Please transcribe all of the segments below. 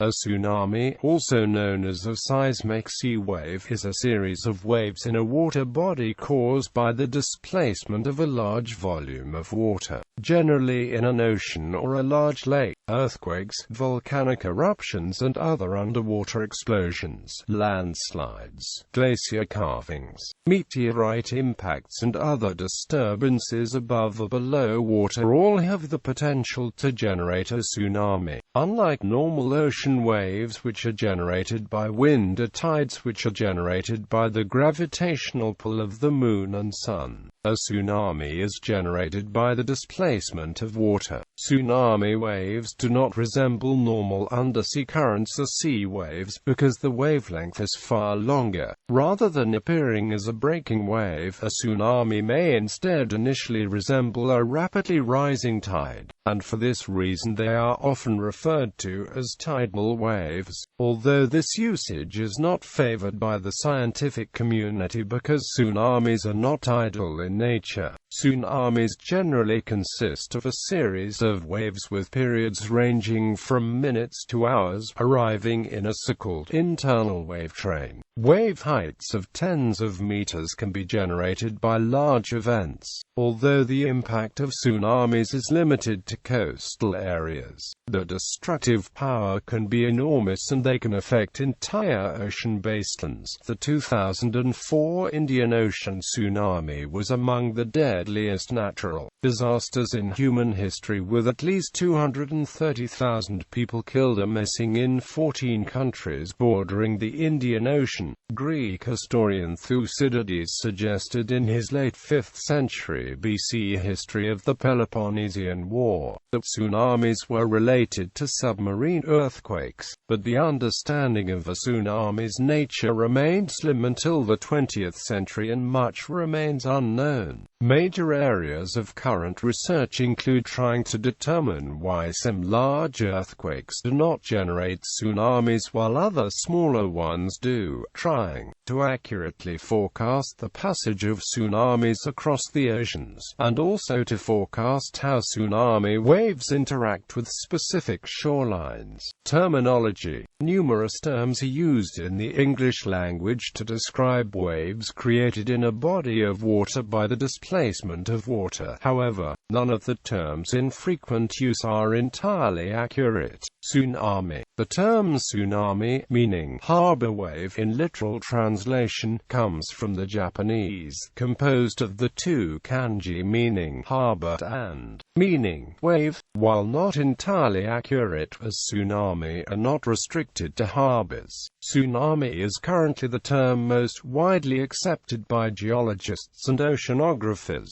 A tsunami, also known as a seismic sea wave, is a series of waves in a water body caused by the displacement of a large volume of water, generally in an ocean or a large lake. Earthquakes, volcanic eruptions and other underwater explosions, landslides, glacier calvings, meteorite impacts and other disturbances above or below water all have the potential to generate a tsunami. Unlike normal ocean waves which are generated by wind or tides which are generated by the gravitational pull of the moon and sun, a tsunami is generated by the displacement of water. Tsunami waves do not resemble normal undersea currents or sea waves because the wavelength is far longer. Rather than appearing as a breaking wave, a tsunami may instead initially resemble a rapidly rising tide, and for this reason they are often referred to as tidal waves, although this usage is not favored by the scientific community because tsunamis are not tidal in nature. Tsunamis generally consist of a series of waves with periods ranging from minutes to hours, arriving in a so-called internal wave train. Wave heights of tens of meters can be generated by large events, although the impact of tsunamis is limited to coastal areas. The destructive power can be enormous and they can affect entire ocean basins. The 2004 Indian Ocean tsunami was among the deadliest natural disasters in human history, with at least 230,000 people killed or missing in 14 countries bordering the Indian Ocean. Greek historian Thucydides suggested in his late 5th century BC history of the Peloponnesian War that tsunamis were related to submarine earthquakes, but the understanding of a tsunami's nature remained slim until the 20th century and much remains unknown. Major areas of current research include trying to determine why some large earthquakes do not generate tsunamis while other smaller ones do, trying to accurately forecast the passage of tsunamis across the oceans, and also to forecast how tsunami waves interact with specific shorelines. Terminology. Numerous terms are used in the English language to describe waves created in a body of water by the displacement of water. However, none of the terms in frequent use are entirely accurate. Tsunami. The term tsunami, meaning harbor wave in literal translation, comes from the Japanese, composed of the two kanji meaning harbor and meaning wave. While not entirely accurate, as tsunami are not restricted to harbors, tsunami is currently the term most widely accepted by geologists and oceanographers.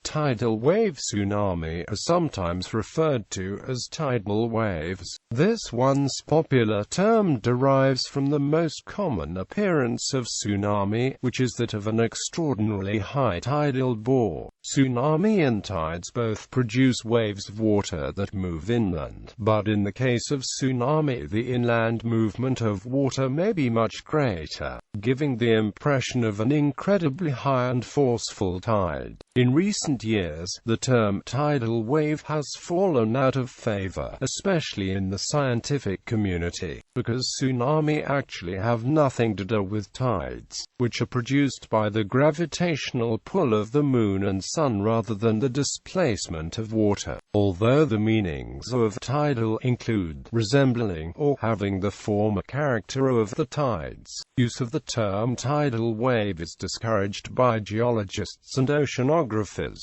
Tidal wave tsunami are sometimes referred to as tidal waves. This once popular term derives from the most common appearance of tsunami, which is that of an extraordinarily high tidal bore. Tsunami and tides both produce waves of water that move inland, but in the case of tsunami the inland movement of water may be much greater, giving the impression of an incredibly high and forceful tide. In recent years, the term tidal wave has fallen out of favor, especially in the scientific community, because tsunami actually have nothing to do with tides, which are produced by the gravitational pull of the moon and sun rather than the displacement of water. Although the meanings of tidal include resembling or having the form or character of the tides, use of the term tidal wave is discouraged by geologists and oceanographers.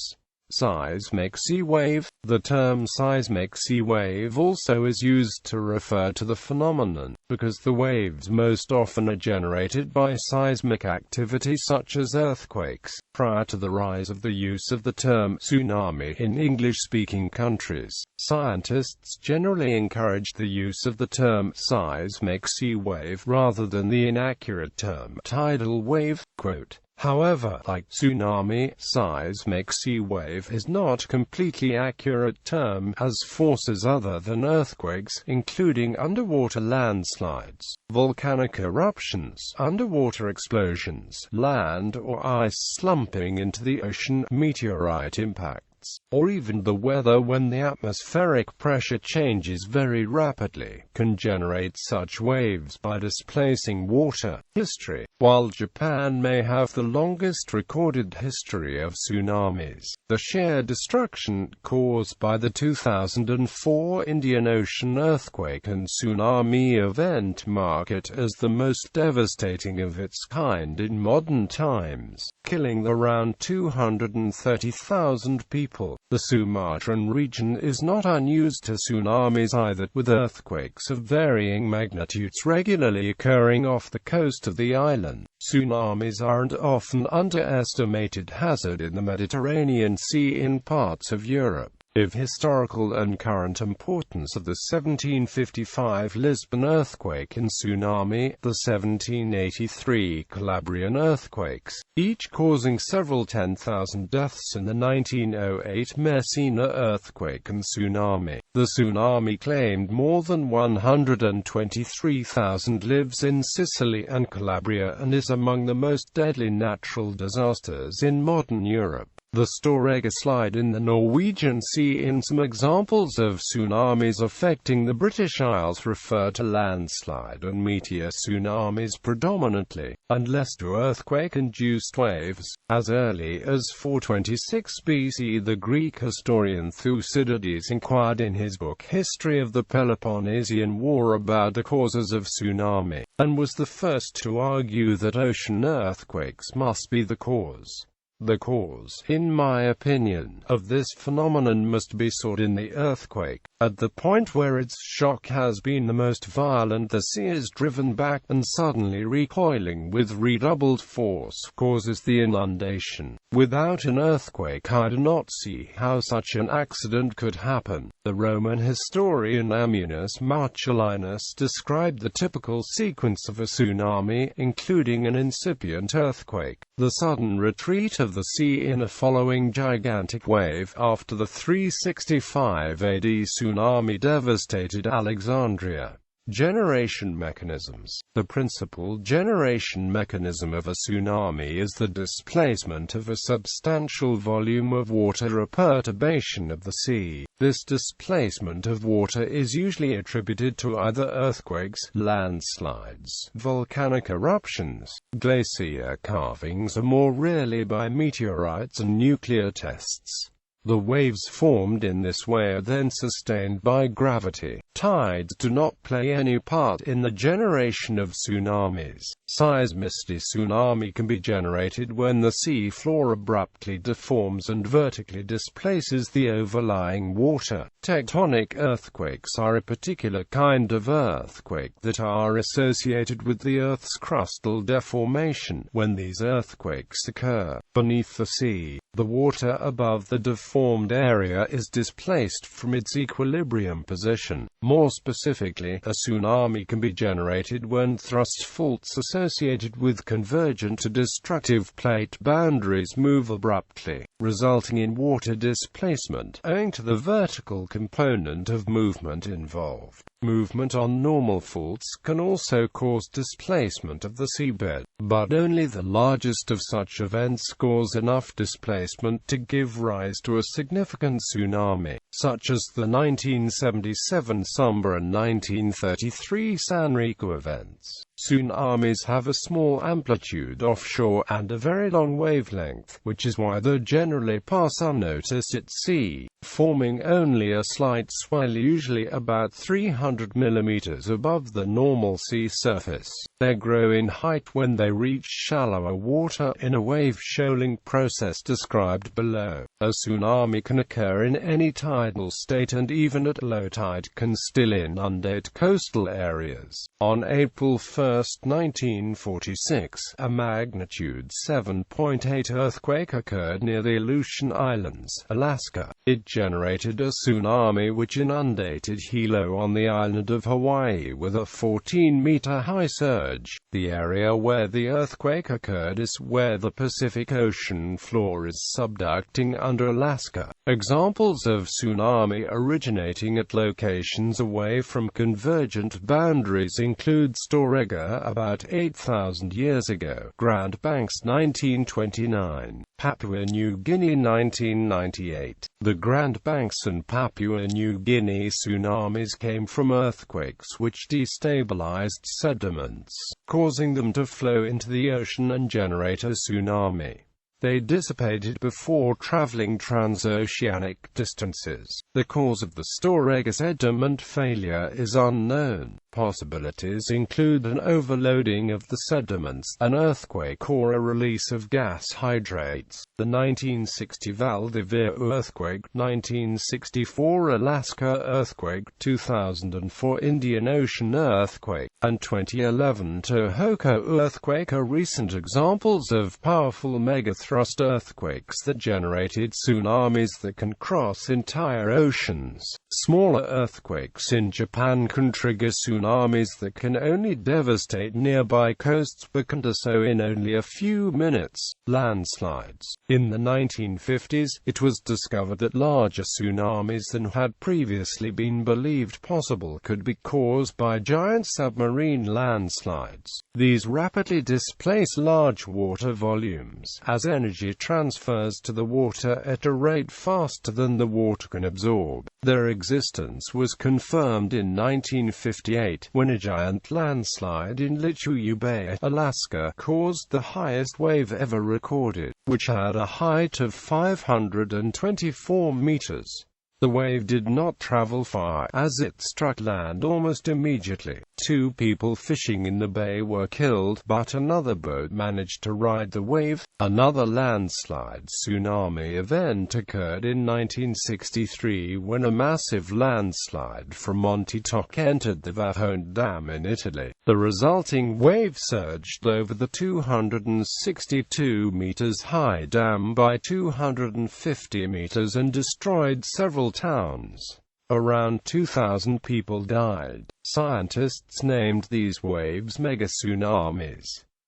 Seismic sea wave. The term seismic sea wave also is used to refer to the phenomenon, because the waves most often are generated by seismic activity such as earthquakes. Prior to the rise of the use of the term tsunami in English-speaking countries, scientists generally encouraged the use of the term seismic sea wave rather than the inaccurate term tidal wave. Quote, however, like tsunami, seismic sea wave is not a completely accurate term, as forces other than earthquakes, including underwater landslides, volcanic eruptions, underwater explosions, land or ice slumping into the ocean, meteorite impacts, forests, or even the weather when the atmospheric pressure changes very rapidly, can generate such waves by displacing water. History. While Japan may have the longest recorded history of tsunamis, the sheer destruction caused by the 2004 Indian Ocean earthquake and tsunami event mark it as the most devastating of its kind in modern times, killing around 230,000 people. The Sumatran region is not unused to tsunamis either, with earthquakes of varying magnitudes regularly occurring off the coast of the island. Tsunamis are an often underestimated hazard in the Mediterranean Sea in parts of Europe. Of historical and current importance of the 1755 Lisbon earthquake and tsunami, the 1783 Calabrian earthquakes, each causing several 10,000 deaths, and the 1908 Messina earthquake and tsunami. The tsunami claimed more than 123,000 lives in Sicily and Calabria and is among the most deadly natural disasters in modern Europe. The Storegga slide in the Norwegian Sea and some examples of tsunamis affecting the British Isles refer to landslide and meteor tsunamis predominantly, and less to earthquake-induced waves. As early as 426 BC, the Greek historian Thucydides inquired in his book History of the Peloponnesian War about the causes of tsunami, and was the first to argue that ocean earthquakes must be the cause. The cause, in my opinion, of this phenomenon must be sought in the earthquake. At the point where its shock has been the most violent, the sea is driven back, and suddenly recoiling with redoubled force causes the inundation. Without an earthquake, I do not see how such an accident could happen. The Roman historian Ammianus Marcellinus described the typical sequence of a tsunami, including an incipient earthquake, the sudden retreat of the sea in a following gigantic wave. After the 365 AD tsunami devastated Alexandria. Generation mechanisms. The principal generation mechanism of a tsunami is the displacement of a substantial volume of water, a perturbation of the sea. This displacement of water is usually attributed to either earthquakes, landslides, volcanic eruptions, glacier calvings, or more rarely by meteorites and nuclear tests. The waves formed in this way are then sustained by gravity. Tides do not play any part in the generation of tsunamis. Seismicity. Tsunami can be generated when the sea floor abruptly deforms and vertically displaces the overlying water. Tectonic earthquakes are a particular kind of earthquake that are associated with the Earth's crustal deformation. When these earthquakes occur beneath the sea, the water above the deformed area is displaced from its equilibrium position. More specifically, a tsunami can be generated when thrust faults associated with convergent to destructive plate boundaries move abruptly, resulting in water displacement, owing to the vertical component of movement involved. Movement on normal faults can also cause displacement of the seabed, but only the largest of such events cause enough displacement to give rise to a significant tsunami, such as the 1977 Sumba and 1933 Sanriku events. Tsunamis have a small amplitude offshore and a very long wavelength, which is why they generally pass unnoticed at sea, forming only a slight swell, usually about 300 mm above the normal sea surface. They grow in height when they reach shallower water, in a wave-shoaling process described below. A tsunami can occur in any tidal state and even at low tide can still inundate coastal areas. On April 1, 1946, a magnitude 7.8 earthquake occurred near the Aleutian Islands, Alaska. It generated a tsunami which inundated Hilo on the island of Hawaii with a 14-meter-high surge. The area where the earthquake occurred is where the Pacific Ocean floor is subducting under Alaska. Examples of tsunami originating at locations away from convergent boundaries include Storegga Alaska about 8,000 years ago. Grand Banks 1929. Papua New Guinea 1998. The Grand Banks and Papua New Guinea tsunamis came from earthquakes which destabilized sediments, causing them to flow into the ocean and generate a tsunami. They dissipated before traveling transoceanic distances. The cause of the storage sediment failure is unknown. Possibilities include an overloading of the sediments, an earthquake, or a release of gas hydrates. The 1960 Valdivia earthquake, 1964 Alaska earthquake, 2004 Indian Ocean earthquake, and 2011 Tohoku earthquake are recent examples of powerful megathrust earthquakes that generated tsunamis that can cross entire oceans. Smaller earthquakes in Japan can trigger tsunamis that can only devastate nearby coasts but can do so in only a few minutes. Landslides. In the 1950s, it was discovered that larger tsunamis than had previously been believed possible could be caused by giant submarine landslides. These rapidly displace large water volumes, as energy transfers to the water at a rate faster than the water can absorb. Their existence was confirmed in 1958, when a giant landslide in Litchfield Bay, Alaska, caused the highest wave ever recorded, which had a height of 524 meters. The wave did not travel far, as it struck land almost immediately. 2 people fishing in the bay were killed, but another boat managed to ride the wave. Another landslide tsunami event occurred in 1963 when a massive landslide from Monte Toc entered the Vajont Dam in Italy. The resulting wave surged over the 262 meters high dam by 250 meters and destroyed several towns. Around 2,000 people died. Scientists named these waves megatsunamis.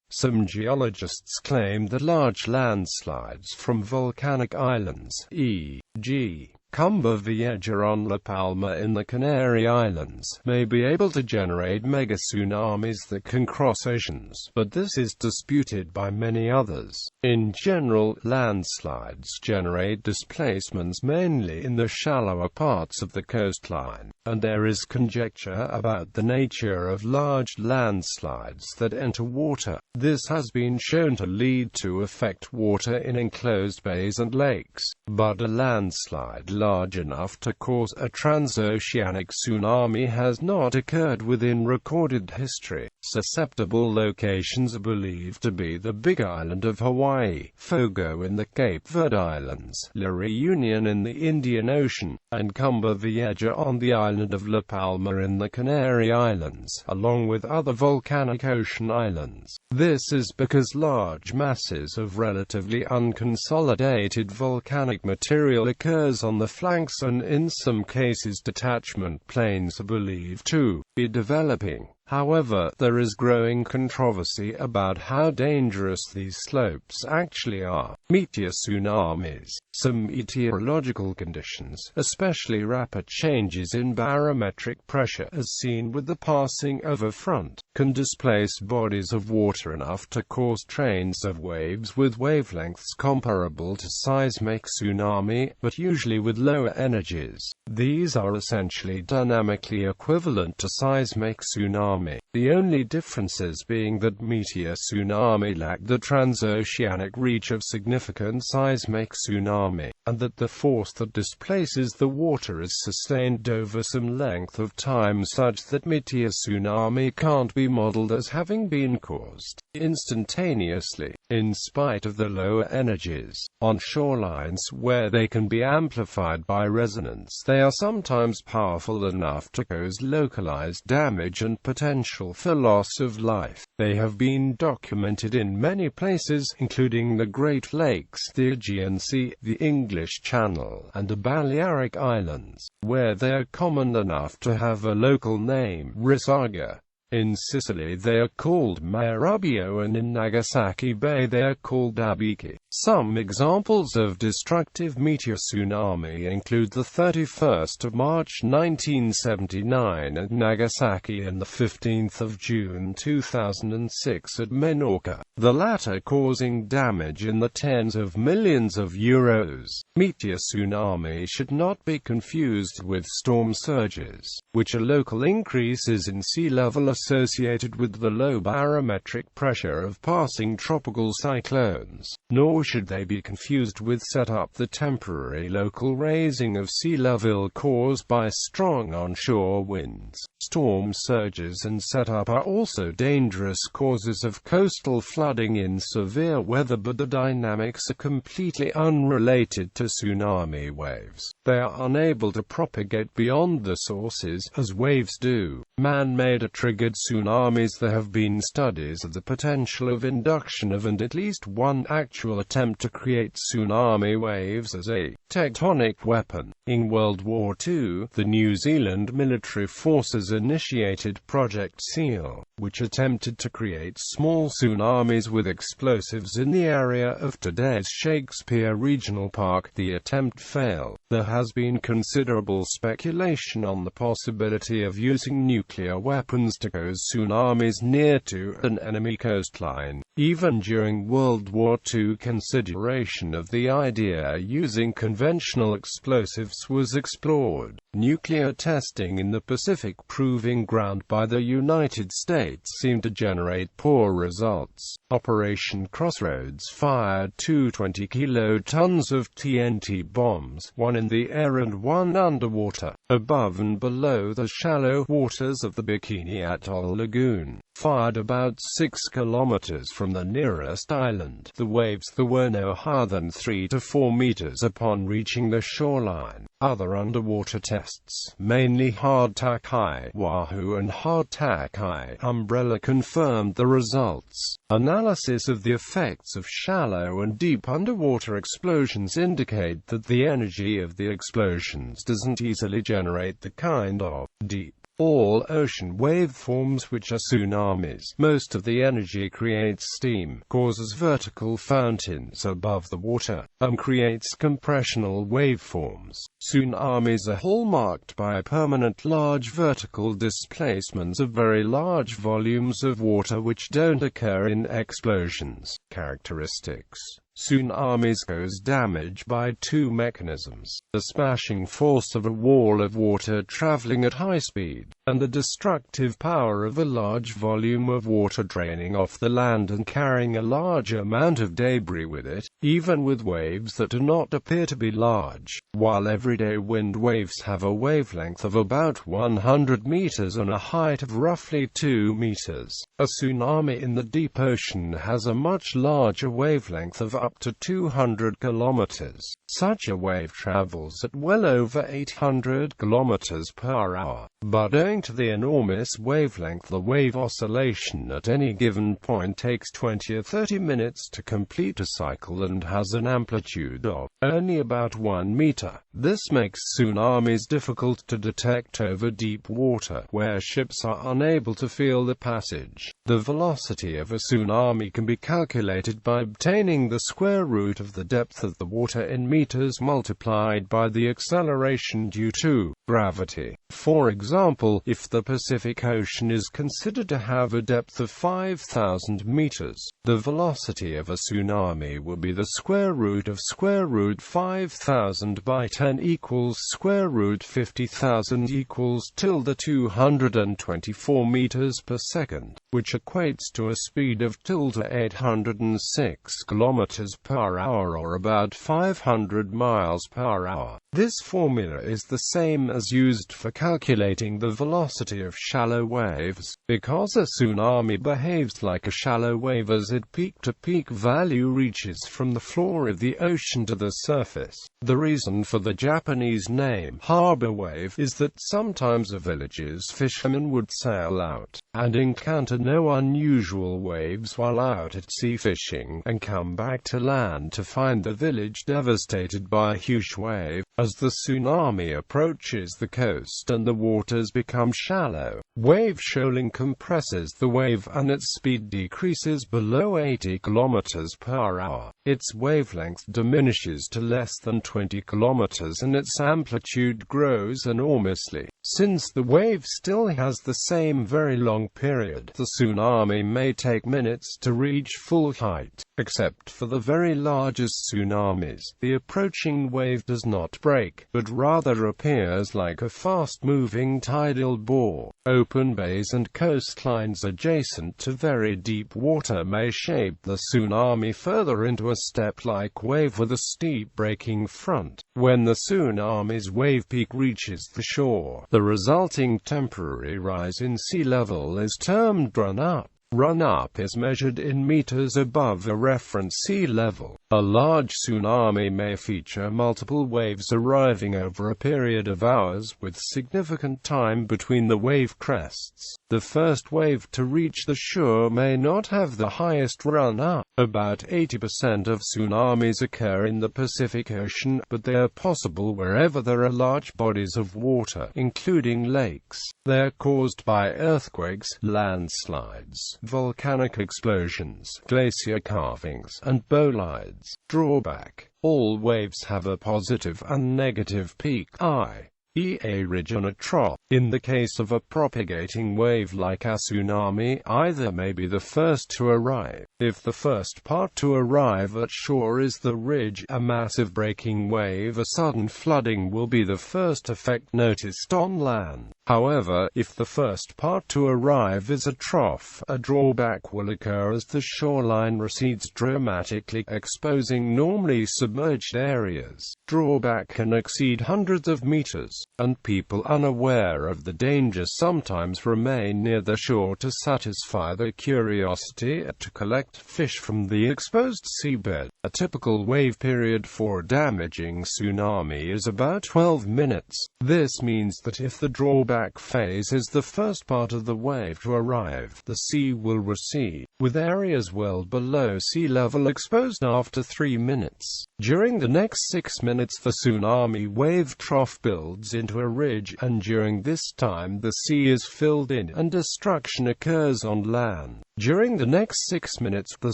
Some geologists claim that large landslides from volcanic islands, e.g., Cumbre Vieja on La Palma in the Canary Islands, may be able to generate megatsunamis that can cross oceans, but this is disputed by many others. In general, landslides generate displacements mainly in the shallower parts of the coastline, and there is conjecture about the nature of large landslides that enter water. This has been shown to lead to affect water in enclosed bays and lakes, but a landslide large enough to cause a transoceanic tsunami has not occurred within recorded history. Susceptible locations are believed to be the Big Island of Hawaii, Fogo in the Cape Verde Islands, La Reunion in the Indian Ocean, and Cumbre Vieja on the island of La Palma in the Canary Islands, along with other volcanic ocean islands. This is because large masses of relatively unconsolidated volcanic material occurs on the flanks, and in some cases detachment plains are believed to be developing. However, there is growing controversy about how dangerous these slopes actually are. Meteor-tsunamis. Some meteorological conditions, especially rapid changes in barometric pressure as seen with the passing of a front, can displace bodies of water enough to cause trains of waves with wavelengths comparable to seismic tsunami, but usually with lower energies. These are essentially dynamically equivalent to seismic tsunami, the only differences being that meteor-tsunami lack the transoceanic reach of significant seismic tsunami, and that the force that displaces the water is sustained over some length of time such that meteor-tsunami can't be modeled as having been caused instantaneously, in spite of the lower energies. On shorelines where they can be amplified by resonance, they are sometimes powerful enough to cause localized damage and potential for loss of life. They have been documented in many places, including the Great Lakes, the Aegean Sea, the English Channel, and the Balearic Islands, where they are common enough to have a local name, risaga. In Sicily they are called Marubio, and in Nagasaki Bay they are called Abiki. Some examples of destructive meteor tsunami include the 31st of March 1979 at Nagasaki and the 15th of June 2006 at Menorca, the latter causing damage in the tens of millions of euros. Meteor tsunami should not be confused with storm surges, which are local increases in sea level associated with the low barometric pressure of passing tropical cyclones, nor should they be confused with set-up, the temporary local raising of sea level caused by strong onshore winds. Storm surges and set-up are also dangerous causes of coastal flooding in severe weather, but the dynamics are completely unrelated to tsunami waves. They are unable to propagate beyond the sources, as waves do. Man-made or triggered tsunamis. There have been studies of the potential of induction of and at least one actual attempt to create tsunami waves as a tectonic weapon. In World War II, the New Zealand military forces initiated Project SEAL, which attempted to create small tsunamis with explosives in the area of today's Shakespeare Regional Park. The attempt failed. There has been considerable speculation on the possibility of using nuclear weapons to cause tsunamis near to an enemy coastline. Even during World War II, consideration of the idea using conventional explosives was explored. Nuclear testing in the Pacific proving ground by the United States seemed to generate poor results. Operation Crossroads fired 220 kilotons of TNT bombs, one in the air and one underwater, above and below the shallow waters of the Bikini Atoll Lagoon. Fired about 6 kilometers from the nearest island. The waves were no higher than 3 to 4 meters upon reaching the shoreline. Other underwater tests, mainly hardtack high Wahoo and hardtack high Umbrella, confirmed the results. Analysis of the effects of shallow and deep underwater explosions indicate that the energy of the explosions doesn't easily generate the kind of deep all-ocean waveforms which are tsunamis. Most of the energy creates steam, causes vertical fountains above the water, and creates compressional waveforms. Tsunamis are hallmarked by permanent large vertical displacements of very large volumes of water which don't occur in explosions. Characteristics: tsunamis cause damage by two mechanisms: the smashing force of a wall of water traveling at high speed, and the destructive power of a large volume of water draining off the land and carrying a large amount of debris with it, even with waves that do not appear to be large. While everyday wind waves have a wavelength of about 100 meters and a height of roughly 2 meters, a tsunami in the deep ocean has a much larger wavelength of up to 200 kilometers. Such a wave travels at well over 800 kilometers per hour. But owing to the enormous wavelength, the wave oscillation at any given point takes 20 or 30 minutes to complete a cycle and has an amplitude of only about 1 meter. This makes tsunamis difficult to detect over deep water, where ships are unable to feel the passage. The velocity of a tsunami can be calculated by obtaining the square root of the depth of the water in meters multiplied by the acceleration due to gravity. For example, if the Pacific Ocean is considered to have a depth of 5,000 meters, the velocity of a tsunami will be the square root of square root 5,000 by 10 equals square root 50,000 equals tilde 224 meters per second, which equates to a speed of tilde 806 kilometers per hour or about 500 miles per hour. This formula is the same as used for calculating the velocity of shallow waves. Because a tsunami behaves like a shallow wave as its peak-to-peak value reaches from the floor of the ocean to the surface. The reason for the Japanese name harbor wave is that sometimes a village's fishermen would sail out and encounter no unusual waves while out at sea fishing, and come back to land to find the village devastated by a huge wave. As the tsunami approaches, approaches the coast and the waters become shallow. Wave shoaling compresses the wave and its speed decreases below 80 km per hour. Its wavelength diminishes to less than 20 km and its amplitude grows enormously. Since the wave still has the same very long period, the tsunami may take minutes to reach full height. Except for the very largest tsunamis, the approaching wave does not break, but rather appears like a fast-moving tidal bore. Open bays and coastlines adjacent to very deep water may shape the tsunami further into a step-like wave with a steep breaking front. When the tsunami's wave peak reaches the shore, the resulting temporary rise in sea level is termed run-up. Run-up is measured in meters above a reference sea level. A large tsunami may feature multiple waves arriving over a period of hours with significant time between the wave crests. The first wave to reach the shore may not have the highest run-up. About 80% of tsunamis occur in the Pacific Ocean, but they are possible wherever there are large bodies of water, including lakes. They are caused by earthquakes, landslides, volcanic explosions, glacier calvings, and bolides. Drawback: all waves have a positive and negative peak, i.e. a ridge and a trough. In the case of a propagating wave like a tsunami, either may be the first to arrive. If the first part to arrive at shore is the ridge, a massive breaking wave, a sudden flooding will be the first effect noticed on land. However, if the first part to arrive is a trough, a drawback will occur as the shoreline recedes dramatically, exposing normally submerged areas. Drawback can exceed hundreds of meters, and people unaware of the danger sometimes remain near the shore to satisfy their curiosity to collect fish from the exposed seabed. A typical wave period for a damaging tsunami is about 12 minutes. This means that if the drawback phase is the first part of the wave to arrive, the sea will recede, with areas well below sea level exposed after 3 minutes. During the next 6 minutes the tsunami wave trough builds into a ridge, and during this time the sea is filled in, and destruction occurs on land. During the next 6 minutes the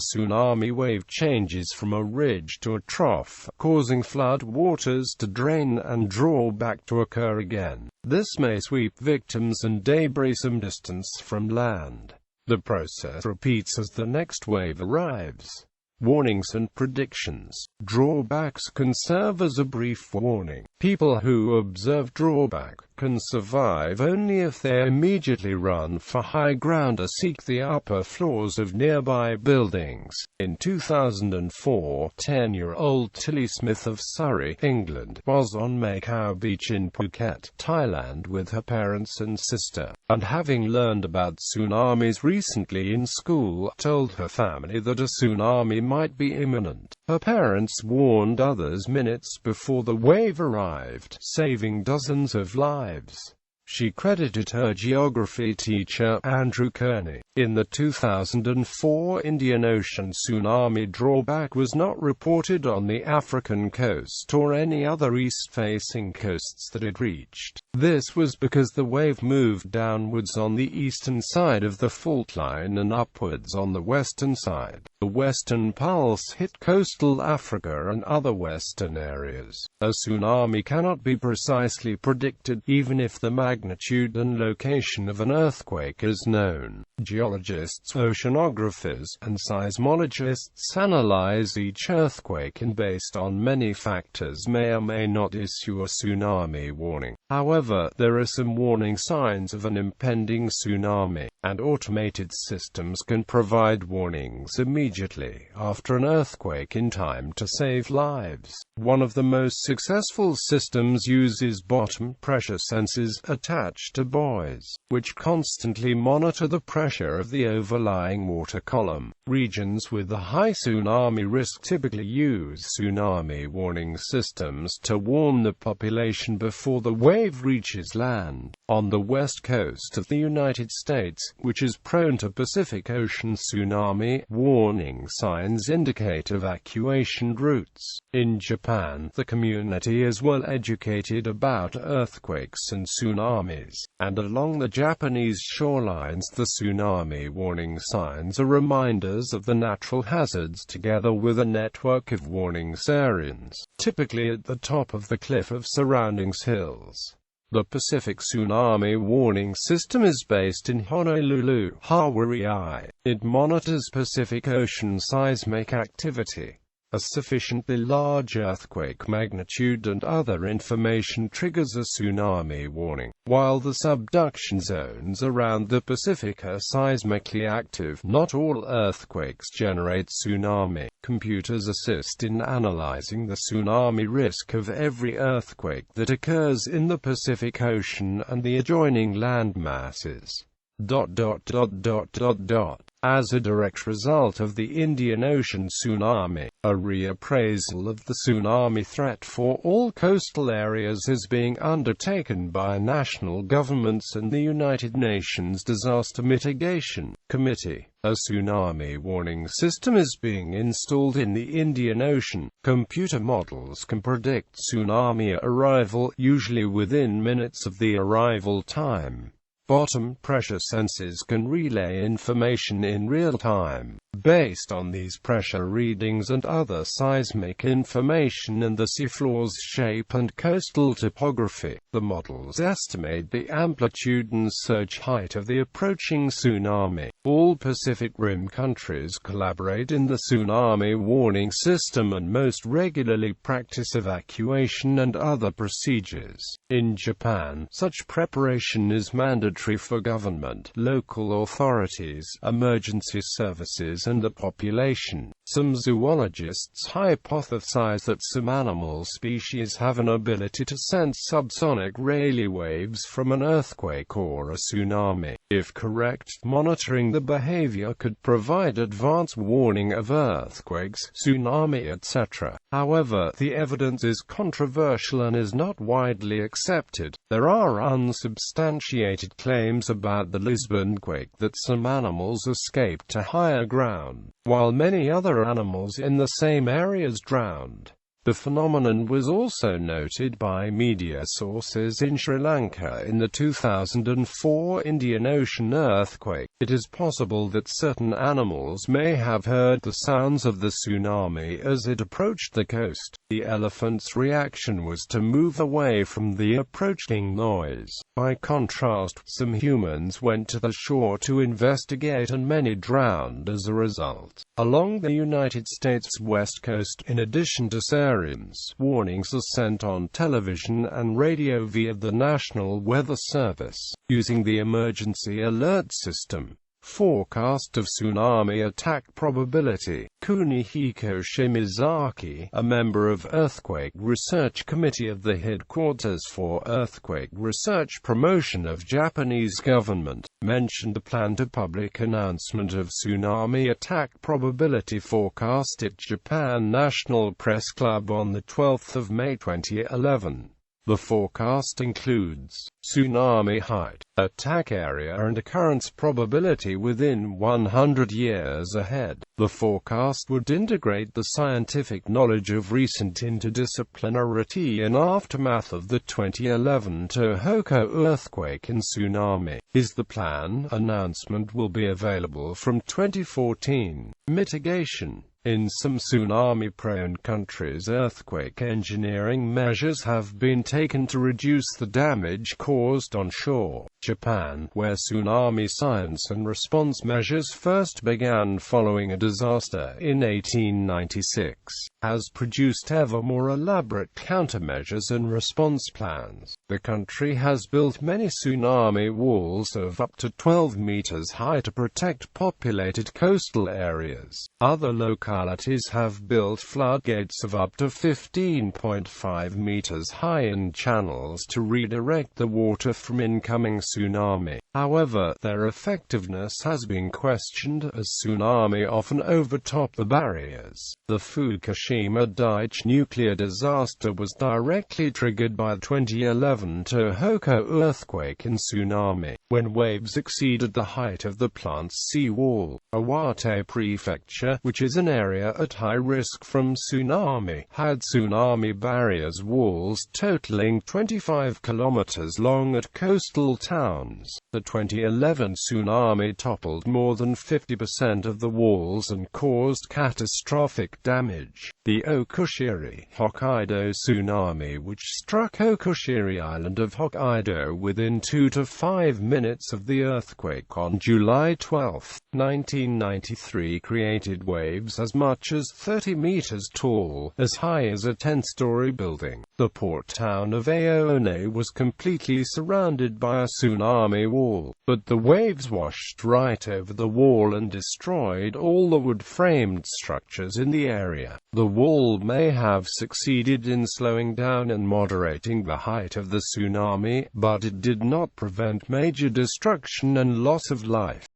tsunami wave changes from a ridge to a trough, causing flood waters to drain and draw back to occur again. This may sweep victims and debris some distance from land. The process repeats as the next wave arrives. Warnings and predictions. Drawbacks can serve as a brief warning. People who observe drawback can survive only if they immediately run for high ground or seek the upper floors of nearby buildings. In 2004, 10-year-old Tilly Smith of Surrey, England, was on Macau Beach in Phuket, Thailand with her parents and sister, and having learned about tsunamis recently in school, told her family that a tsunami might be imminent. Her parents warned others minutes before the wave arrived, saving dozens of lives. She credited her geography teacher, Andrew Kearney. In the 2004 Indian Ocean tsunami, drawback was not reported on the African coast or any other east-facing coasts that it reached. This was because the wave moved downwards on the eastern side of the fault line and upwards on the western side. The western pulse hit coastal Africa and other western areas. A tsunami cannot be precisely predicted, even if the magnitude and location of an earthquake is known. Geologists, oceanographers, and seismologists analyze each earthquake and based on many factors may or may not issue a tsunami warning. However, there are some warning signs of an impending tsunami, and automated systems can provide warnings immediately after an earthquake in time to save lives. One of the most successful systems uses bottom pressure sensors attached to buoys, which constantly monitor the pressure of the overlying water column. Regions with a high tsunami risk typically use tsunami warning systems to warn the population before the wave reaches land. On the west coast of the United States, which is prone to Pacific Ocean tsunami, warning signs indicate evacuation routes. In Japan, Japan, the community is well educated about earthquakes and tsunamis, and along the Japanese shorelines the tsunami warning signs are reminders of the natural hazards together with a network of warning sirens, typically at the top of the cliff of surrounding hills. The Pacific Tsunami Warning System is based in Honolulu, Hawaii. It monitors Pacific Ocean seismic activity. A sufficiently large earthquake magnitude and other information triggers a tsunami warning. While the subduction zones around the Pacific are seismically active, not all earthquakes generate tsunami. Computers assist in analyzing the tsunami risk of every earthquake that occurs in the Pacific Ocean and the adjoining land masses. As a direct result of the Indian Ocean tsunami, a reappraisal of the tsunami threat for all coastal areas is being undertaken by national governments and the United Nations Disaster Mitigation Committee. A tsunami warning system is being installed in the Indian Ocean. Computer models can predict tsunami arrival, usually within minutes of the arrival time. Bottom pressure sensors can relay information in real time. Based on these pressure readings and other seismic information and the seafloor's shape and coastal topography, the models estimate the amplitude and surge height of the approaching tsunami. All Pacific Rim countries collaborate in the tsunami warning system and most regularly practice evacuation and other procedures. In Japan, such preparation is mandatory for government, local authorities, emergency services and the population. Some zoologists hypothesize that some animal species have an ability to sense subsonic radio waves from an earthquake or a tsunami. If correct, monitoring the behavior could provide advance warning of earthquakes, tsunami, etc. However, the evidence is controversial and is not widely accepted. There are unsubstantiated claims about the Lisbon quake that some animals escaped to higher ground, while many other animals in the same areas drowned. The phenomenon was also noted by media sources in Sri Lanka in the 2004 Indian Ocean earthquake. It is possible that certain animals may have heard the sounds of the tsunami as it approached the coast. The elephant's reaction was to move away from the approaching noise. By contrast, some humans went to the shore to investigate and many drowned as a result. Along the United States West Coast, in addition to sirens, warnings are sent on television and radio via the National Weather Service, using the Emergency Alert System. Forecast of tsunami attack probability. Kunihiko Shimizaki, a member of Earthquake Research Committee of the Headquarters for Earthquake Research Promotion of Japanese government, mentioned the plan to public announcement of tsunami attack probability forecast at Japan National Press Club on 12 May 2011. The forecast includes tsunami height, attack area and occurrence probability within 100 years ahead. The forecast would integrate the scientific knowledge of recent interdisciplinarity and aftermath of the 2011 Tohoku earthquake and tsunami. Is the plan? Announcement will be available from 2014. Mitigation. In some tsunami-prone countries, earthquake engineering measures have been taken to reduce the damage caused on shore. Japan, where tsunami science and response measures first began following a disaster in 1896, has produced ever more elaborate countermeasures and response plans. The country has built many tsunami walls of up to 12 meters high to protect populated coastal areas. Other localities have built floodgates of up to 15.5 meters high in channels to redirect the water from incoming tsunami. However, their effectiveness has been questioned, as tsunami often overtop the barriers. The Fukushima Daiichi nuclear disaster was directly triggered by the 2011 Tohoku earthquake and tsunami, when waves exceeded the height of the plant's seawall. Iwate Prefecture, which is an area area at high risk from tsunami, had tsunami barriers walls totaling 25 kilometers long at coastal towns. The 2011 tsunami toppled more than 50% of the walls and caused catastrophic damage. The Okushiri, Hokkaido tsunami, which struck Okushiri Island of Hokkaido within 2 to 5 minutes of the earthquake on July 12, 1993, created waves as much as 30 meters tall, as high as a 10-story building. The port town of Aone was completely surrounded by a tsunami wall, but the waves washed right over the wall and destroyed all the wood-framed structures in the area. The wall may have succeeded in slowing down and moderating the height of the tsunami, but it did not prevent major destruction and loss of life.